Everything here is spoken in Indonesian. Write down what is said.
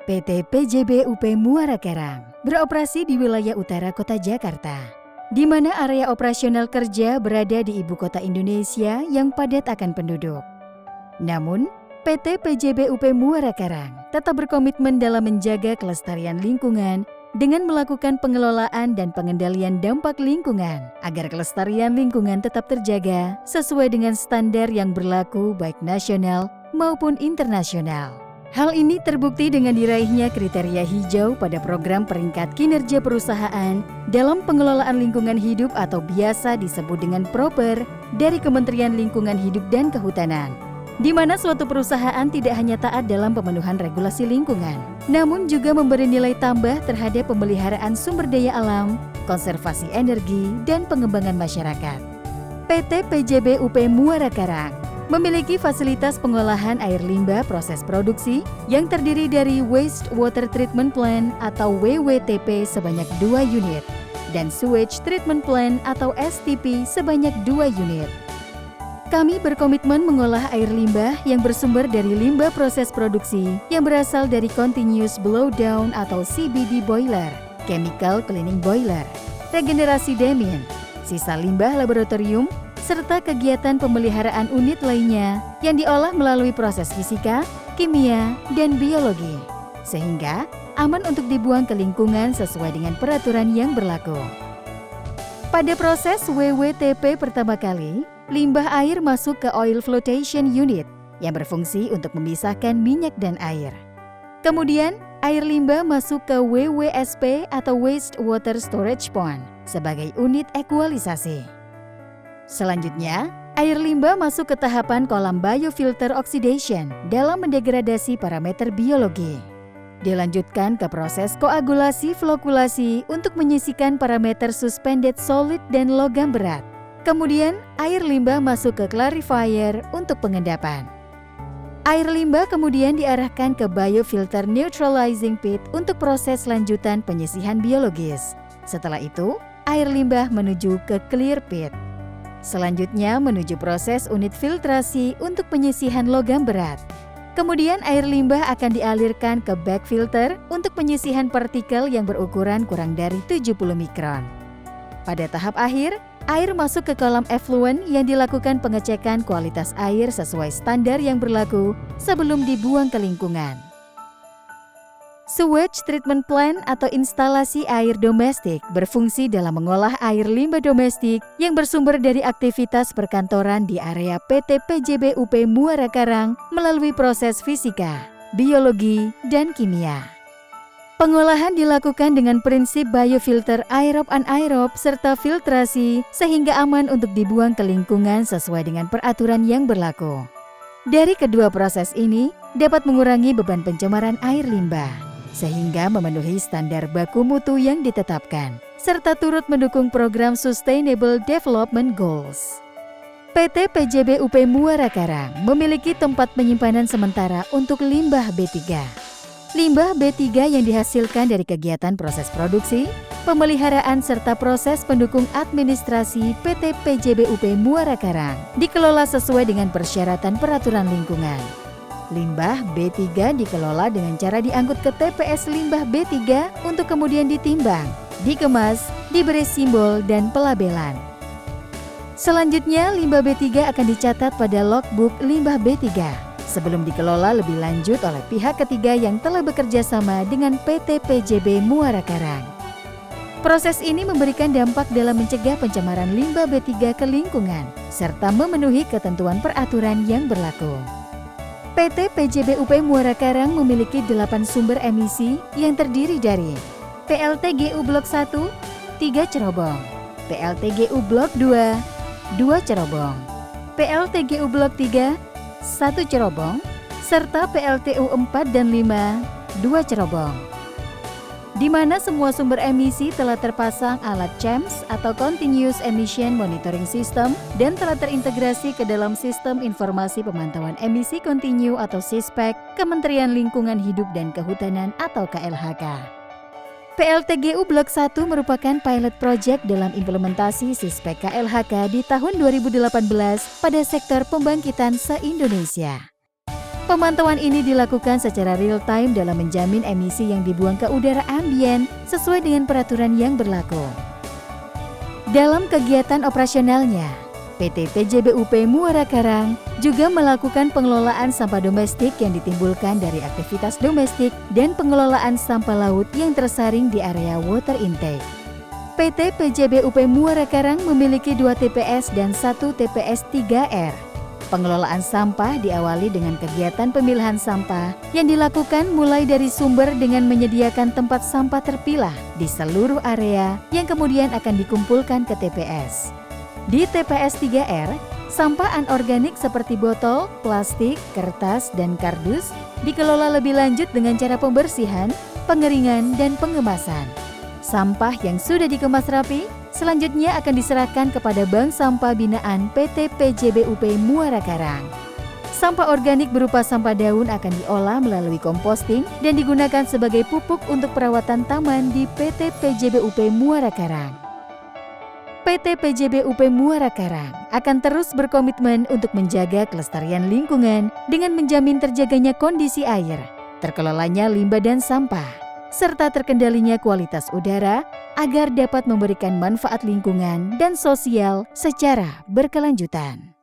PT PJB UP Muara Karang beroperasi di wilayah utara kota Jakarta, di mana area operasional kerja berada di ibu kota Indonesia yang padat akan penduduk. Namun, PT PJB UP Muara Karang tetap berkomitmen dalam menjaga kelestarian lingkungan dengan melakukan pengelolaan dan pengendalian dampak lingkungan agar kelestarian lingkungan tetap terjaga sesuai dengan standar yang berlaku baik nasional maupun internasional. Hal ini terbukti dengan diraihnya kriteria hijau pada program peringkat kinerja perusahaan dalam pengelolaan lingkungan hidup atau biasa disebut dengan PROPER dari Kementerian Lingkungan Hidup dan Kehutanan, di mana suatu perusahaan tidak hanya taat dalam pemenuhan regulasi lingkungan, namun juga memberi nilai tambah terhadap pemeliharaan sumber daya alam, konservasi energi, dan pengembangan masyarakat. PT PJB UP Muara Karang memiliki fasilitas pengolahan air limbah proses produksi yang terdiri dari Waste Water Treatment Plant atau WWTP sebanyak 2 unit dan Sewage Treatment Plant atau STP sebanyak 2 unit. Kami berkomitmen mengolah air limbah yang bersumber dari limbah proses produksi yang berasal dari Continuous Blowdown atau CBD Boiler, Chemical Cleaning Boiler, regenerasi demin, sisa limbah laboratorium, serta kegiatan pemeliharaan unit lainnya yang diolah melalui proses fisika, kimia, dan biologi, sehingga aman untuk dibuang ke lingkungan sesuai dengan peraturan yang berlaku. Pada proses WWTP pertama kali, limbah air masuk ke Oil Flotation Unit yang berfungsi untuk memisahkan minyak dan air. Kemudian, air limbah masuk ke WWSP atau Waste Water Storage Pond sebagai unit ekualisasi. Selanjutnya, air limbah masuk ke tahapan kolam biofilter oxidation dalam mendegradasi parameter biologi. Dilanjutkan ke proses koagulasi flokulasi untuk menyisikan parameter suspended solid dan logam berat. Kemudian, air limbah masuk ke clarifier untuk pengendapan. Air limbah kemudian diarahkan ke biofilter neutralizing pit untuk proses lanjutan penyisihan biologis. Setelah itu, air limbah menuju ke clear pit. Selanjutnya menuju proses unit filtrasi untuk penyisihan logam berat. Kemudian air limbah akan dialirkan ke bag filter untuk penyisihan partikel yang berukuran kurang dari 70 mikron. Pada tahap akhir, air masuk ke kolam effluent yang dilakukan pengecekan kualitas air sesuai standar yang berlaku sebelum dibuang ke lingkungan. Sewage Treatment Plant atau instalasi air domestik berfungsi dalam mengolah air limbah domestik yang bersumber dari aktivitas perkantoran di area PT PJB UP Muara Karang melalui proses fisika, biologi, dan kimia. Pengolahan dilakukan dengan prinsip biofilter aerob-anaerob serta filtrasi sehingga aman untuk dibuang ke lingkungan sesuai dengan peraturan yang berlaku. Dari kedua proses ini dapat mengurangi beban pencemaran air limbah, sehingga memenuhi standar baku mutu yang ditetapkan, serta turut mendukung program Sustainable Development Goals. PT PJB UP Muara Karang memiliki tempat penyimpanan sementara untuk limbah B3. Limbah B3 yang dihasilkan dari kegiatan proses produksi, pemeliharaan serta proses pendukung administrasi PT PJB UP Muara Karang dikelola sesuai dengan persyaratan peraturan lingkungan. Limbah B3 dikelola dengan cara diangkut ke TPS limbah B3 untuk kemudian ditimbang, dikemas, diberi simbol dan pelabelan. Selanjutnya, limbah B3 akan dicatat pada logbook limbah B3 sebelum dikelola lebih lanjut oleh pihak ketiga yang telah bekerja sama dengan PT PJB Muara Karang. Proses ini memberikan dampak dalam mencegah pencemaran limbah B3 ke lingkungan serta memenuhi ketentuan peraturan yang berlaku. PT PJB UP Muara Karang memiliki 8 sumber emisi yang terdiri dari PLTGU Blok 1, 3 cerobong, PLTGU Blok 2, 2 cerobong, PLTGU Blok 3, 1 cerobong, serta PLTU 4 dan 5, 2 cerobong. Di mana semua sumber emisi telah terpasang alat CEMS atau Continuous Emission Monitoring System dan telah terintegrasi ke dalam Sistem Informasi Pemantauan Emisi Kontinu atau SISPEK Kementerian Lingkungan Hidup dan Kehutanan atau KLHK. PLTGU Blok 1 merupakan pilot project dalam implementasi SISPEK KLHK di tahun 2018 pada sektor pembangkitan se-Indonesia. Pemantauan ini dilakukan secara real time dalam menjamin emisi yang dibuang ke udara ambien sesuai dengan peraturan yang berlaku. Dalam kegiatan operasionalnya, PT PJBUP Muara Karang juga melakukan pengelolaan sampah domestik yang ditimbulkan dari aktivitas domestik dan pengelolaan sampah laut yang tersaring di area water intake. PT PJBUP Muara Karang memiliki 2 TPS dan 1 TPS 3R. Pengelolaan sampah diawali dengan kegiatan pemilahan sampah yang dilakukan mulai dari sumber dengan menyediakan tempat sampah terpilah di seluruh area yang kemudian akan dikumpulkan ke TPS. Di TPS 3R, sampah anorganik seperti botol, plastik, kertas, dan kardus dikelola lebih lanjut dengan cara pembersihan, pengeringan, dan pengemasan. Sampah yang sudah dikemas rapi selanjutnya akan diserahkan kepada Bank Sampah Binaan PT PJBUP Muara Karang. Sampah organik berupa sampah daun akan diolah melalui komposting dan digunakan sebagai pupuk untuk perawatan taman di PT PJBUP Muara Karang. PT PJBUP Muara Karang akan terus berkomitmen untuk menjaga kelestarian lingkungan dengan menjamin terjaganya kondisi air, terkelolanya limbah dan sampah, serta terkendalinya kualitas udara agar dapat memberikan manfaat lingkungan dan sosial secara berkelanjutan.